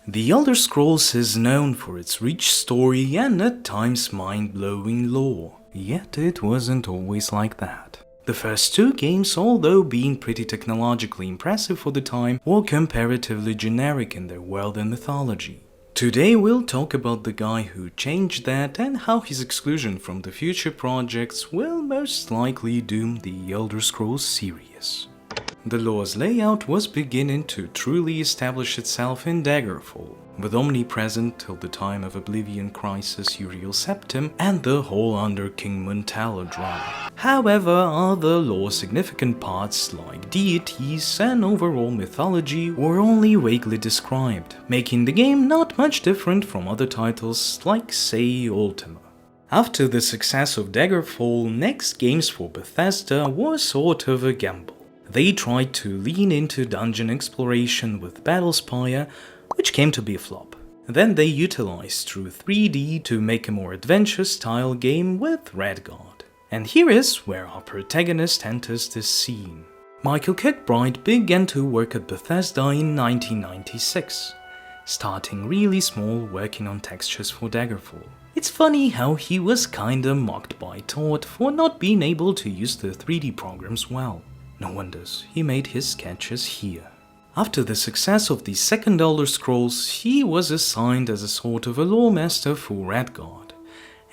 The Elder Scrolls is known for its rich story and at times mind-blowing lore, yet it wasn't always like that. The first two games, although being pretty technologically impressive for the time, were comparatively generic in their world and mythology. Today we'll talk about the guy who changed that and how his exclusion from the future projects will most likely doom the Elder Scrolls series. The lore's layout was beginning to truly establish itself in Daggerfall, with omnipresent till the time of Oblivion Crisis Uriel Septim and the whole Under King Muntala drama. However, other lore significant parts like deities and overall mythology were only vaguely described, making the game not much different from other titles like, say, Ultima. After the success of Daggerfall, next games for Bethesda were sort of a gamble. They tried to lean into dungeon exploration with Battlespire, which came to be a flop. Then they utilized True 3D to make a more adventure-style game with Redguard. And here is where our protagonist enters the scene. Michael Kirkbride began to work at Bethesda in 1996, starting really small working on textures for Daggerfall. It's funny how he was kinda mocked by Todd for not being able to use the 3D programs well. No wonders he made his sketches here. After the success of the second Elder Scrolls, he was assigned as a sort of a lore master for Redguard.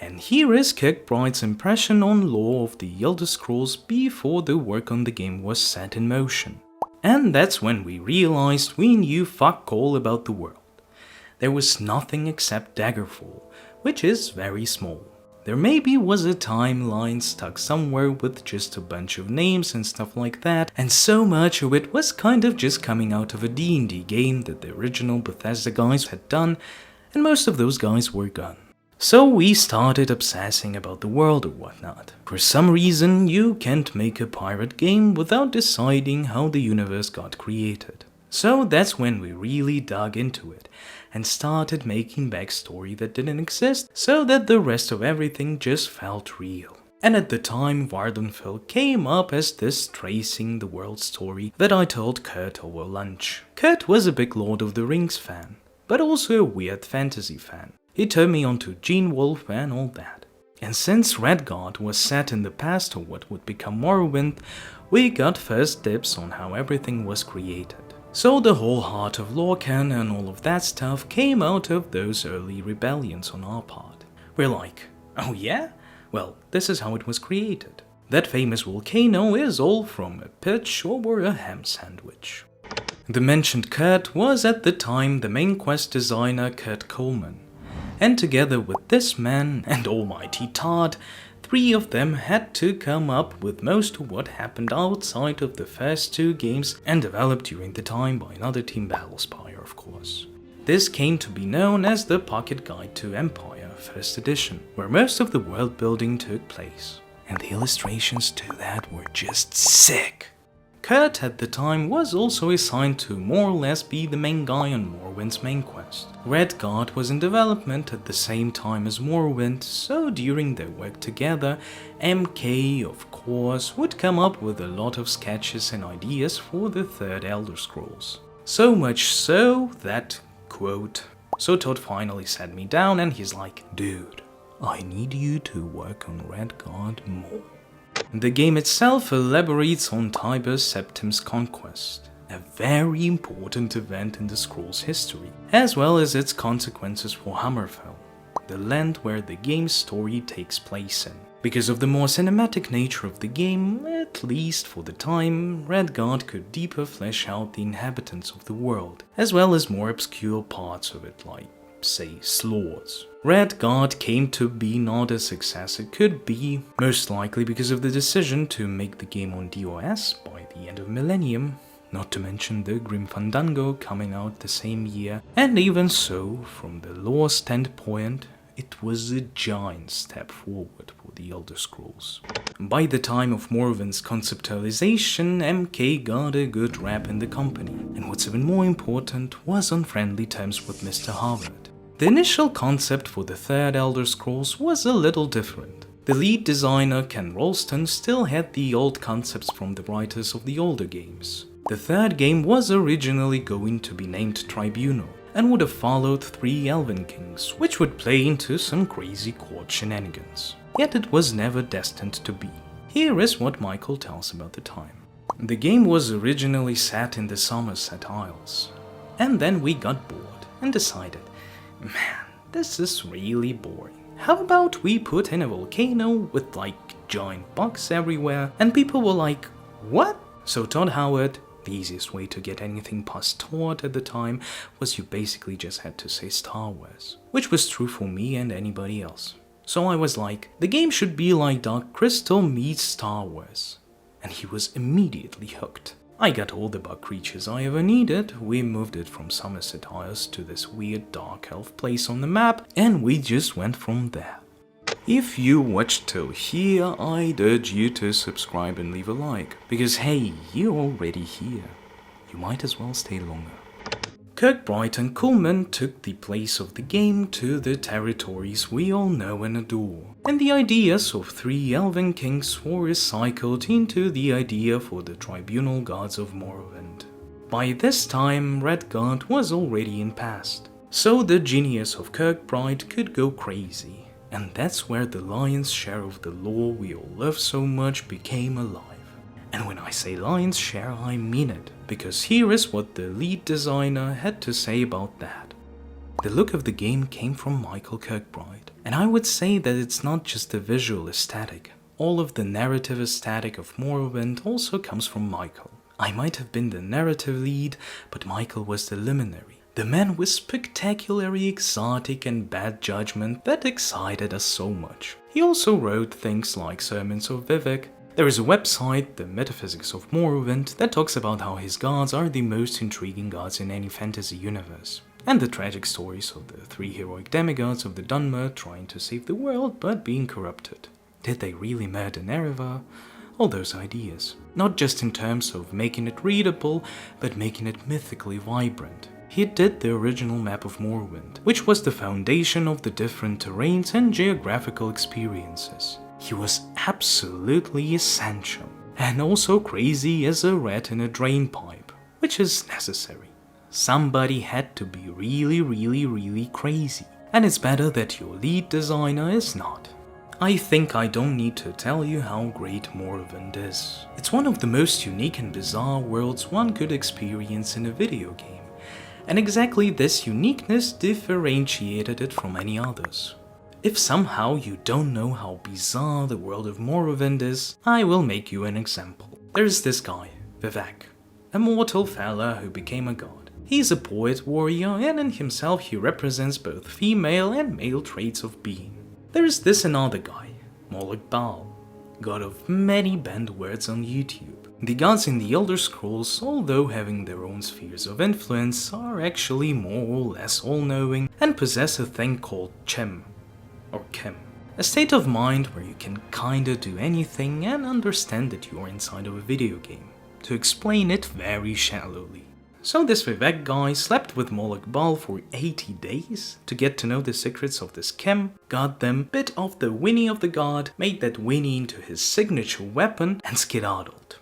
And here is Kirkbride's impression on lore of the Elder Scrolls before the work on the game was set in motion. And that's when we realized we knew fuck all about the world. There was nothing except Daggerfall, which is very small. There maybe was a timeline stuck somewhere with just a bunch of names and stuff like that, and so much of it was kind of just coming out of a D&D game that the original Bethesda guys had done, and most of those guys were gone. So we started obsessing about the world or whatnot. For some reason, you can't make a pirate game without deciding how the universe got created. So that's when we really dug into it and started making backstory that didn't exist so that the rest of everything just felt real. And at the time, Vardenfell came up as this tracing the world story that I told Kurt over lunch. Kurt was a big Lord of the Rings fan, but also a weird fantasy fan. He turned me onto Gene Wolfe and all that. And since Redguard was set in the past of what would become Morrowind, we got first dibs on how everything was created. So the whole heart of Lorcan and all of that stuff came out of those early rebellions on our part. We're like, oh yeah? Well, this is how it was created. That famous volcano is all from a pitch over a ham sandwich. The mentioned Kurt was at the time the main quest designer Kurt Coleman. And together with this man and almighty Todd, three of them had to come up with most of what happened outside of the first two games and developed during the time by another team, Battlespire, of course. This came to be known as the Pocket Guide to Empire, 1st edition, where most of the world building took place. And the illustrations to that were just sick. Kurt at the time was also assigned to more or less be the main guy on Morrowind's main quest. Redguard was in development at the same time as Morrowind, so during their work together, MK, of course, would come up with a lot of sketches and ideas for the third Elder Scrolls. So much so that, quote, so Todd finally sat me down and he's like, dude, I need you to work on Redguard more. The game itself elaborates on Tiber Septim's conquest, a very important event in the Scrolls' history, as well as its consequences for Hammerfell, the land where the game's story takes place in. Because of the more cinematic nature of the game, at least for the time, Redguard could deeper flesh out the inhabitants of the world, as well as more obscure parts of it like, say, Srolls. Redguard came to be not as success it could be, most likely because of the decision to make the game on DOS by the end of Millennium, not to mention the Grim Fandango coming out the same year, and even so, from the lore standpoint, it was a giant step forward for the Elder Scrolls. By the time of Morrowind's conceptualization, MK got a good rap in the company, and what's even more important, was on friendly terms with Mr. Harvard. The initial concept for the third Elder Scrolls was a little different. The lead designer Ken Rolston still had the old concepts from the writers of the older games. The third game was originally going to be named Tribunal, and would have followed 3 Elven Kings, which would play into some crazy court shenanigans. Yet it was never destined to be. Here is what Michael tells about the time. The game was originally set in the Somerset Isles, and then we got bored and decided, man, this is really boring. How about we put in a volcano with like giant bugs everywhere? And people were like, what? So Todd Howard, the easiest way to get anything past Todd at the time was you basically just had to say Star Wars, which was true for me and anybody else. So I was like, the game should be like Dark Crystal meets Star Wars. And he was immediately hooked. I got all the bug creatures I ever needed, we moved it from Somerset Isles to this weird dark elf place on the map, and we just went from there. If you watched till here, I'd urge you to subscribe and leave a like, because hey, you're already here. You might as well stay longer. Kirkbride and Coleman took the place of the game to the territories we all know and adore, and the ideas of 3 Elven Kings were recycled into the idea for the Tribunal Guards of Morrowind. By this time, Redguard was already in past, so the genius of Kirkbride could go crazy, and that's where the lion's share of the lore we all love so much became alive. And when I say lion's share, I mean it, because here is what the lead designer had to say about that. The look of the game came from Michael Kirkbride, and I would say that it's not just the visual aesthetic. All of the narrative aesthetic of Morrowind also comes from Michael. I might have been the narrative lead, but Michael was the luminary. The man with spectacularly exotic and bad judgment that excited us so much. He also wrote things like Sermons of Vivek. There is a website, The Metaphysics of Morrowind, that talks about how his gods are the most intriguing gods in any fantasy universe, and the tragic stories of the 3 heroic demigods of the Dunmer trying to save the world but being corrupted. Did they really murder Nerevar? All those ideas. Not just in terms of making it readable, but making it mythically vibrant. He did the original map of Morrowind, which was the foundation of the different terrains and geographical experiences. He was absolutely essential, and also crazy as a rat in a drain pipe, which is necessary. Somebody had to be really crazy, and it's better that your lead designer is not. I think I don't need to tell you how great Morrowind is. It's one of the most unique and bizarre worlds one could experience in a video game, and exactly this uniqueness differentiated it from any others. If somehow you don't know how bizarre the world of Morrowind is, I will make you an example. There's this guy, Vivek, a mortal fella who became a god. He's a poet warrior, and in himself he represents both female and male traits of being. There's this another guy, Moloch Baal, god of many banned words on YouTube. The gods in the Elder Scrolls, although having their own spheres of influence, are actually more or less all-knowing and possess a thing called Chem, or Chem. A state of mind where you can kinda do anything and understand that you're inside of a video game, to explain it very shallowly. So this Vivek guy slept with Moloch Baal for 80 days to get to know the secrets of this Chem, got them, bit off the Winnie of the god, made that Winnie into his signature weapon, and skedaddled.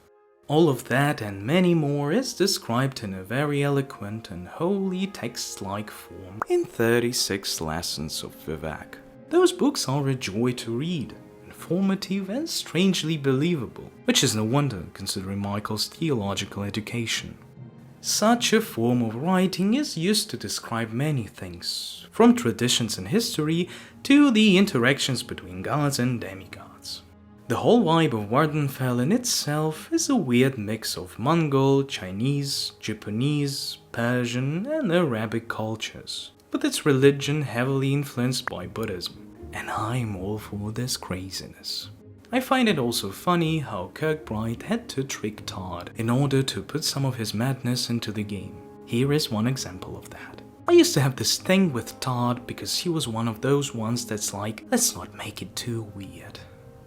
All of that and many more is described in a very eloquent and wholly text-like form in 36 Lessons of Vivek. Those books are a joy to read, informative and strangely believable, which is no wonder considering Michael's theological education. Such a form of writing is used to describe many things, from traditions and history to the interactions between gods and demigods. The whole vibe of Vvardenfell in itself is a weird mix of Mongol, Chinese, Japanese, Persian and Arabic cultures, with its religion heavily influenced by Buddhism, and I'm all for this craziness. I find it also funny how Kirkbride had to trick Todd in order to put some of his madness into the game. Here is one example of that. I used to have this thing with Todd because he was one of those ones that's like, let's not make it too weird.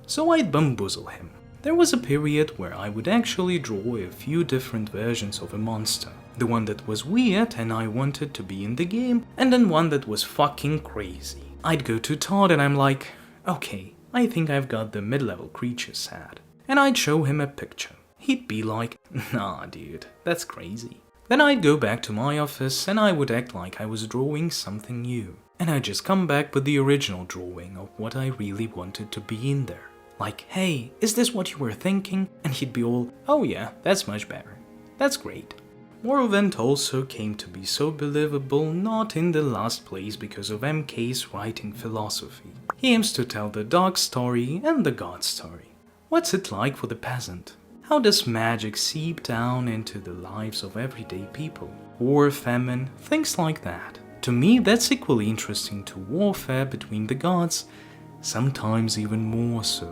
So I'd bamboozle him. There was a period where I would actually draw a few different versions of a monster. The one that was weird and I wanted to be in the game, and then one that was fucking crazy. I'd go to Todd and I'm like, okay, I think I've got the mid-level creature set. And I'd show him a picture. He'd be like, nah dude, that's crazy. Then I'd go back to my office and I would act like I was drawing something new. And I'd just come back with the original drawing of what I really wanted to be in there. Like, hey, is this what you were thinking? And he'd be all, oh yeah, that's much better. That's great. Morrowind also came to be so believable not in the last place because of MK's writing philosophy. He aims to tell the dog story and the god story. What's it like for the peasant? How does magic seep down into the lives of everyday people? War, famine, things like that. To me, that's equally interesting to warfare between the gods, sometimes even more so.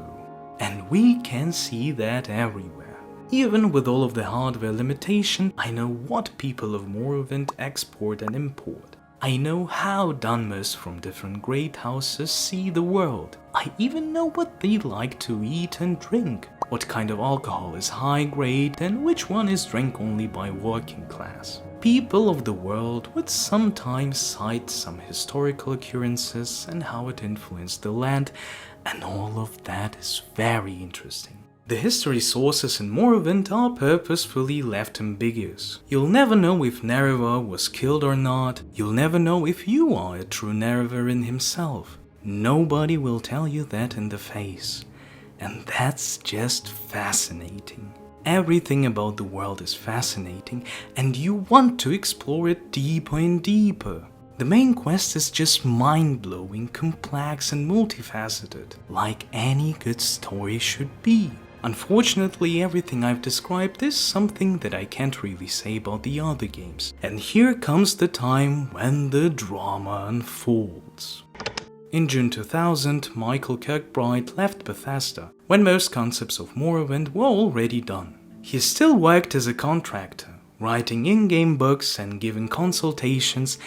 And we can see that everywhere. Even with all of the hardware limitation, I know what people of Morrowind export and import. I know how Dunmers from different great houses see the world. I even know what they like to eat and drink, what kind of alcohol is high grade and which one is drank only by working class. People of the world would sometimes cite some historical occurrences and how it influenced the land, and all of that is very interesting. The history sources in Morrowind are purposefully left ambiguous. You'll never know if Nerevar was killed or not, you'll never know if you are a true Nerevarin himself. Nobody will tell you that in the face. And that's just fascinating. Everything about the world is fascinating, and you want to explore it deeper and deeper. The main quest is just mind-blowing, complex and multifaceted, like any good story should be. Unfortunately, everything I've described is something that I can't really say about the other games. And here comes the time when the drama unfolds. In June 2000, Michael Kirkbride left Bethesda, when most concepts of Morrowind were already done. He still worked as a contractor, writing in-game books and giving consultations,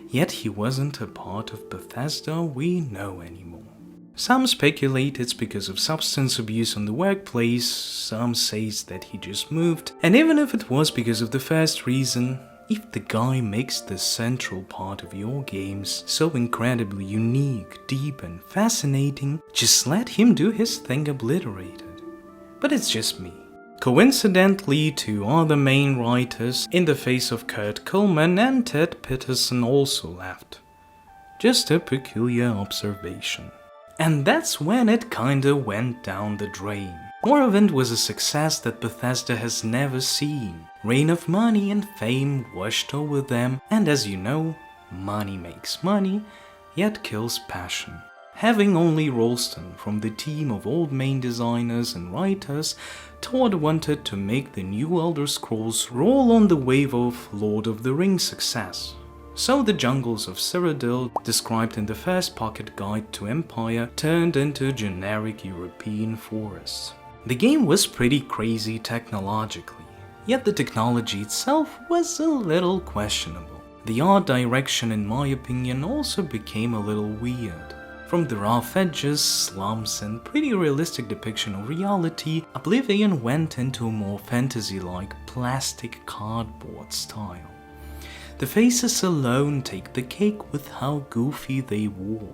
yet he wasn't a part of Bethesda we know anymore. Some speculate it's because of substance abuse on the workplace, some says that he just moved, and even if it was because of the first reason, if the guy makes the central part of your games so incredibly unique, deep and fascinating, just let him do his thing obliterated. But it's just me. Coincidentally, two other main writers in the face of Kurt Coleman and Ted Peterson also left. Just a peculiar observation. And that's when it kinda went down the drain. Morrowind was a success that Bethesda has never seen. Rain of money and fame washed over them, and as you know, money makes money, yet kills passion. Having only Rolston from the team of old main designers and writers, Todd wanted to make the new Elder Scrolls roll on the wave of Lord of the Rings success. So the jungles of Cyrodiil, described in the first pocket guide to Empire, turned into generic European forests. The game was pretty crazy technologically, yet the technology itself was a little questionable. The art direction, in my opinion, also became a little weird. From the rough edges, slumps and pretty realistic depiction of reality, Oblivion went into a more fantasy-like plastic cardboard style. The faces alone take the cake with how goofy they wore.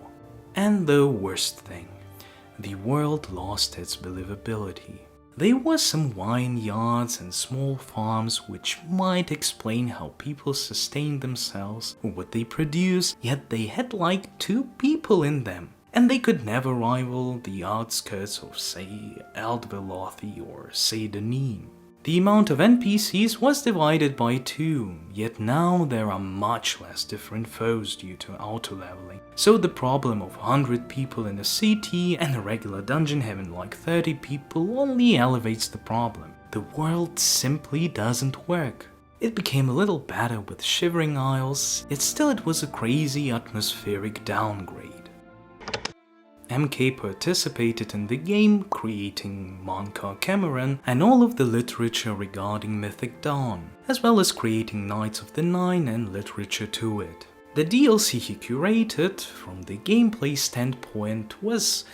And the worst thing, the world lost its believability. There were some vineyards and small farms which might explain how people sustain themselves or what they produce, yet they had like 2 people in them. And they could never rival the outskirts of, say, Eldvelothi or Seydanim. The amount of NPCs was divided by 2, yet now there are much less different foes due to auto-leveling. So the problem of 100 people in a city and a regular dungeon having like 30 people only elevates the problem. The world simply doesn't work. It became a little better with Shivering Isles, yet still it was a crazy atmospheric downgrade. MK participated in the game, creating Monkar Cameron and all of the literature regarding Mythic Dawn, as well as creating Knights of the Nine and literature to it. The DLC he curated, from the gameplay standpoint, was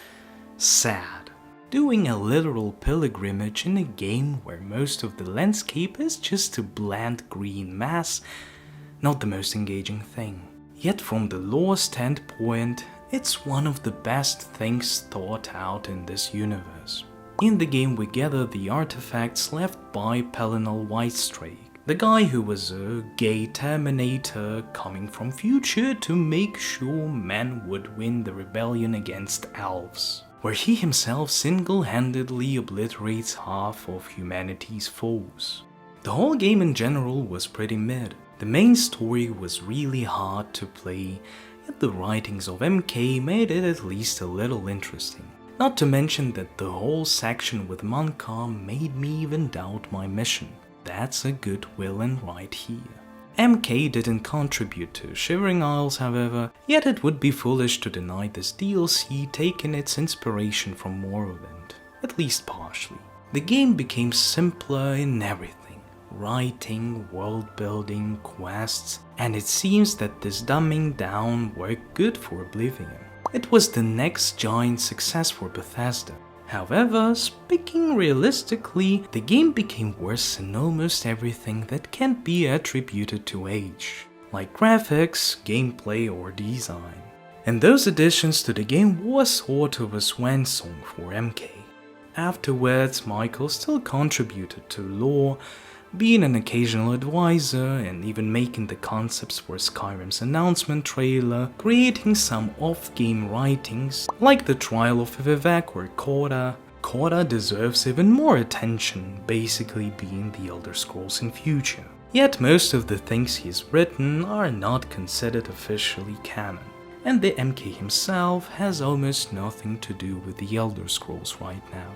sad. Doing a literal pilgrimage in a game where most of the landscape is just a bland green mass, not the most engaging thing. Yet from the lore standpoint, it's one of the best things thought out in this universe. In the game we gather the artifacts left by Pelinal Whitestrake, The guy who was a gay Terminator coming from future to make sure men would win the rebellion against elves, where he himself single-handedly obliterates half of humanity's foes. The whole game in general was pretty mid. The main story was really hard to play, yet the writings of MK made it at least a little interesting. Not to mention that the whole section with Mankar made me even doubt my mission. That's a good villain right here. MK didn't contribute to Shivering Isles, however, yet it would be foolish to deny this DLC taking its inspiration from Morrowind, at least partially. The game became simpler in everything. Writing, world building, quests, and it seems that this dumbing down worked good for Oblivion. It was the next giant success for Bethesda. However, speaking realistically, the game became worse in almost everything that can't be attributed to age, like graphics, gameplay or design. And those additions to the game was sort of a swan song for MK. Afterwards, Michael still contributed to lore, being an occasional advisor and even making the concepts for Skyrim's announcement trailer, creating some off-game writings like the Trial of Vivek or Coda. Coda deserves even more attention, basically being the Elder Scrolls in future. Yet most of the things he's written are not considered officially canon, and the MK himself has almost nothing to do with the Elder Scrolls right now.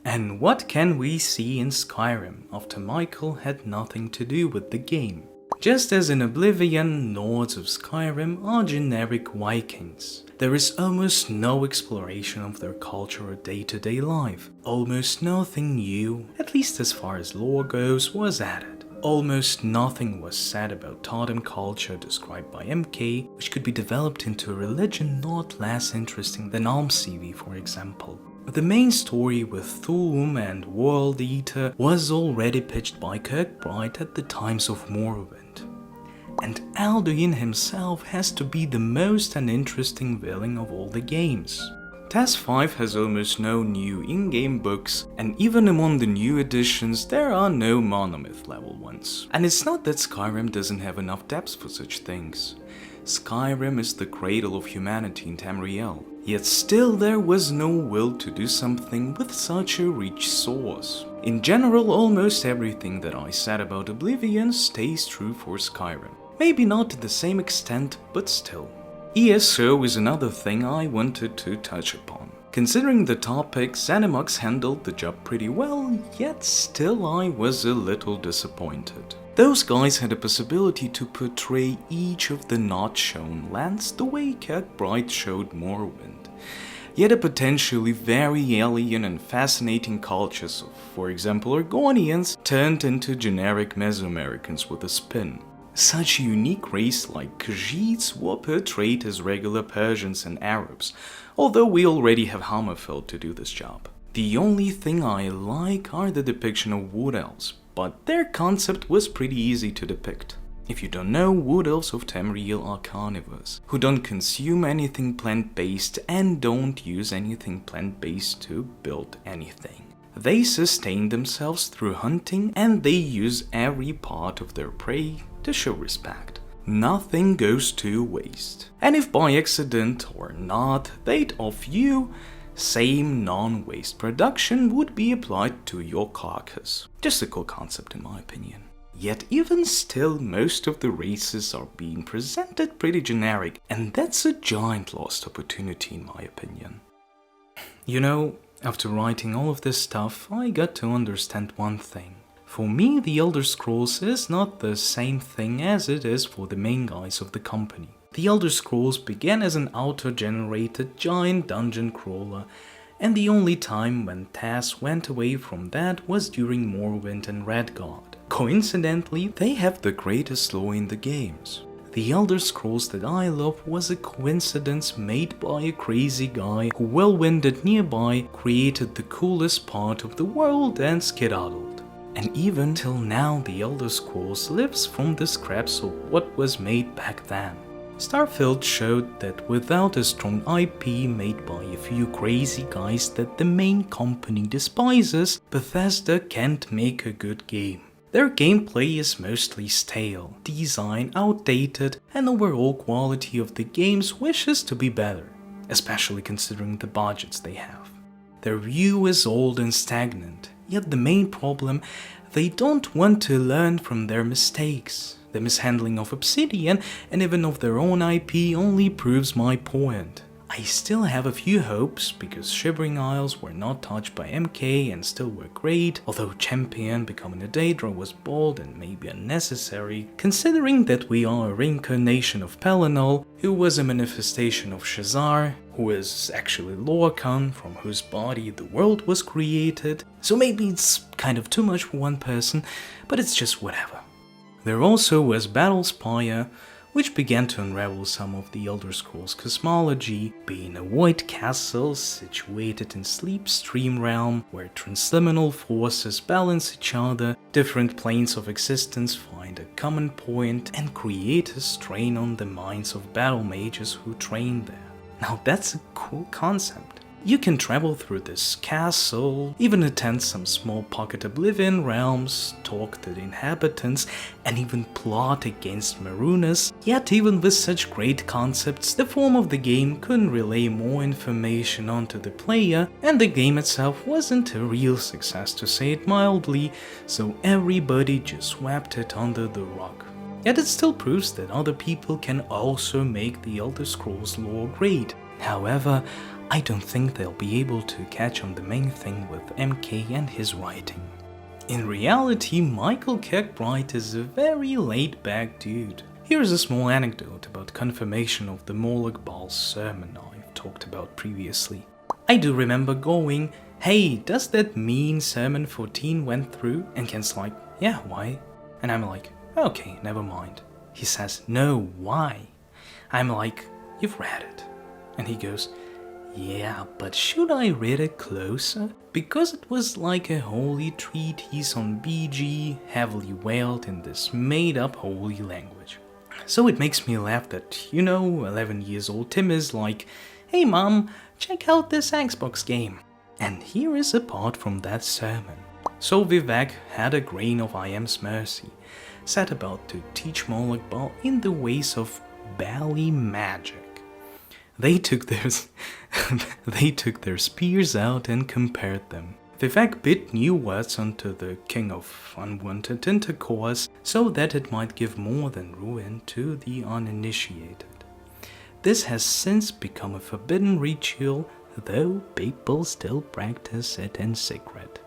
And what can we see in Skyrim after Michael had nothing to do with the game? Just as in Oblivion, Lords of Skyrim are generic Vikings. There is almost no exploration of their culture or day-to-day life. Almost nothing new, at least as far as lore goes, was added. Almost nothing was said about totem culture described by MK, which could be developed into a religion not less interesting than Almseivi, for example. The main story with Thu'um and World Eater was already pitched by Kirkbride at the times of Morrowind. And Alduin himself has to be the most uninteresting villain of all the games. TES 5 has almost no new in-game books, and even among the new editions there are no Monomyth level ones. And it's not that Skyrim doesn't have enough depth for such things. Skyrim is the cradle of humanity in Tamriel, yet still there was no will to do something with such a rich source. In general, almost everything that I said about Oblivion stays true for Skyrim. Maybe not to the same extent, but still. ESO is another thing I wanted to touch upon. Considering the topic, Zenimax handled the job pretty well, yet still I was a little disappointed. Those guys had a possibility to portray each of the not shown lands the way Kirkbride showed Morrowind, yet a potentially very alien and fascinating cultures of, for example, Argonians turned into generic Mesoamericans with a spin. Such a unique race like Khajiits were portrayed as regular Persians and Arabs, although we already have Hammerfell to do this job. The only thing I like are the depiction of Wood Elves, but their concept was pretty easy to depict. If you don't know, Wood Elves of Tamriel are carnivores, who don't consume anything plant-based and don't use anything plant-based to build anything. They sustain themselves through hunting and they use every part of their prey to show respect. Nothing goes to waste. And if by accident or not they'd off you, same non-waste production would be applied to your carcass. Just a cool concept in my opinion. Yet even still, most of the races are being presented pretty generic, and that's a giant lost opportunity in my opinion. You know, after writing all of this stuff, I got to understand one thing. For me, the Elder Scrolls is not the same thing as it is for the main guys of the company. The Elder Scrolls began as an auto-generated giant dungeon crawler, and the only time when TES went away from that was during Morrowind and Redguard. Coincidentally, they have the greatest lore in the games. The Elder Scrolls that I love was a coincidence made by a crazy guy who, well-winded nearby, created the coolest part of the world and skedaddled. And even till now, the Elder Scrolls lives from the scraps of what was made back then. Starfield showed that without a strong IP made by a few crazy guys that the main company despises, Bethesda can't make a good game. Their gameplay is mostly stale, design outdated, and overall quality of the games wishes to be better, especially considering the budgets they have. Their view is old and stagnant, yet the main problem, they don't want to learn from their mistakes. The mishandling of Obsidian and even of their own IP only proves my point. I still have a few hopes because Shivering Isles were not touched by MK and still were great, although Champion becoming a Daedra was bold and maybe unnecessary, considering that we are a reincarnation of Pelinal, who was a manifestation of Shazar, who is actually Lorcan, from whose body the world was created, so maybe it's kind of too much for one person, but it's just whatever. There also was Battlespire, which began to unravel some of the Elder Scrolls cosmology, being a white castle situated in Sleep Stream Realm, where transliminal forces balance each other, different planes of existence find a common point, and create a strain on the minds of battle mages who train there. Now that's a cool concept. You can travel through this castle, even attend some small pocket Oblivion realms, talk to the inhabitants, and even plot against Marooners. Yet even with such great concepts, the form of the game couldn't relay more information onto the player, and the game itself wasn't a real success to say it mildly, so everybody just swept it under the rug. Yet it still proves that other people can also make the Elder Scrolls lore great. However, I don't think they'll be able to catch on the main thing with MK and his writing. In reality, Michael Kirkbride is a very laid-back dude. Here's a small anecdote about confirmation of the Moloch Baal's sermon I've talked about previously. I do remember going, "Hey, does that mean sermon 14 went through?" And Ken's like, "Yeah, why?" And I'm like, "Okay, never mind." He says, "No, why?" I'm like, "You've read it." And he goes, "Yeah, but should I read it closer? Because it was like a holy treatise on BG, heavily veiled in this made-up holy language." So it makes me laugh that, 11 years old Tim is like, "Hey mom, check out this Xbox game." And here is a part from that sermon. So Vivek had a grain of I Am's mercy, set about to teach Moloch Baal in the ways of Bali magic. They took their spears out and compared them. Vivek bit new words onto the king of unwanted intercourse so that it might give more than ruin to the uninitiated. This has since become a forbidden ritual, though people still practice it in secret.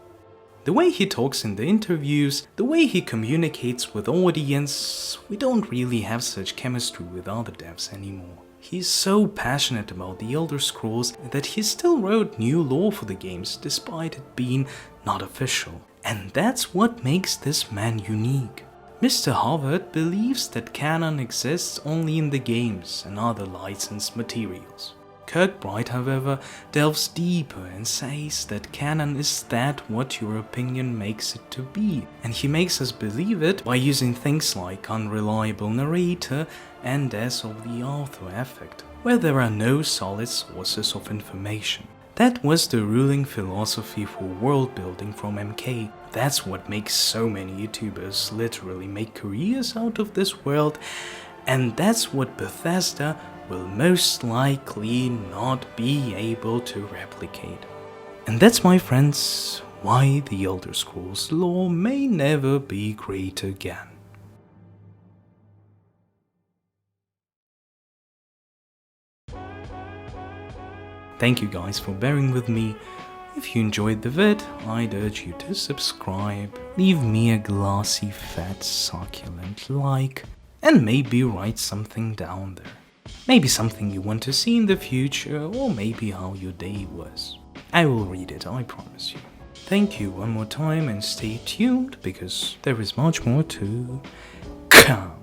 The way he talks in the interviews, the way he communicates with audience, we don't really have such chemistry with other devs anymore. He's so passionate about the Elder Scrolls that he still wrote new lore for the games despite it being not official. And that's what makes this man unique. Mr. Harvard believes that canon exists only in the games and other licensed materials. Kirkbride, however, delves deeper and says that canon is that what your opinion makes it to be, and he makes us believe it by using things like unreliable narrator and as of the author effect, where there are no solid sources of information. That was the ruling philosophy for world building from MK. That's what makes so many YouTubers literally make careers out of this world, and that's what Bethesda will most likely not be able to replicate. And that's, my friends, why the Elder Scrolls lore may never be great again. Thank you guys for bearing with me. If you enjoyed the vid, I'd urge you to subscribe, leave me a glassy, fat, succulent like, and maybe write something down there. Maybe something you want to see in the future, or maybe how your day was. I will read it, I promise you. Thank you one more time and stay tuned, because there is much more to come.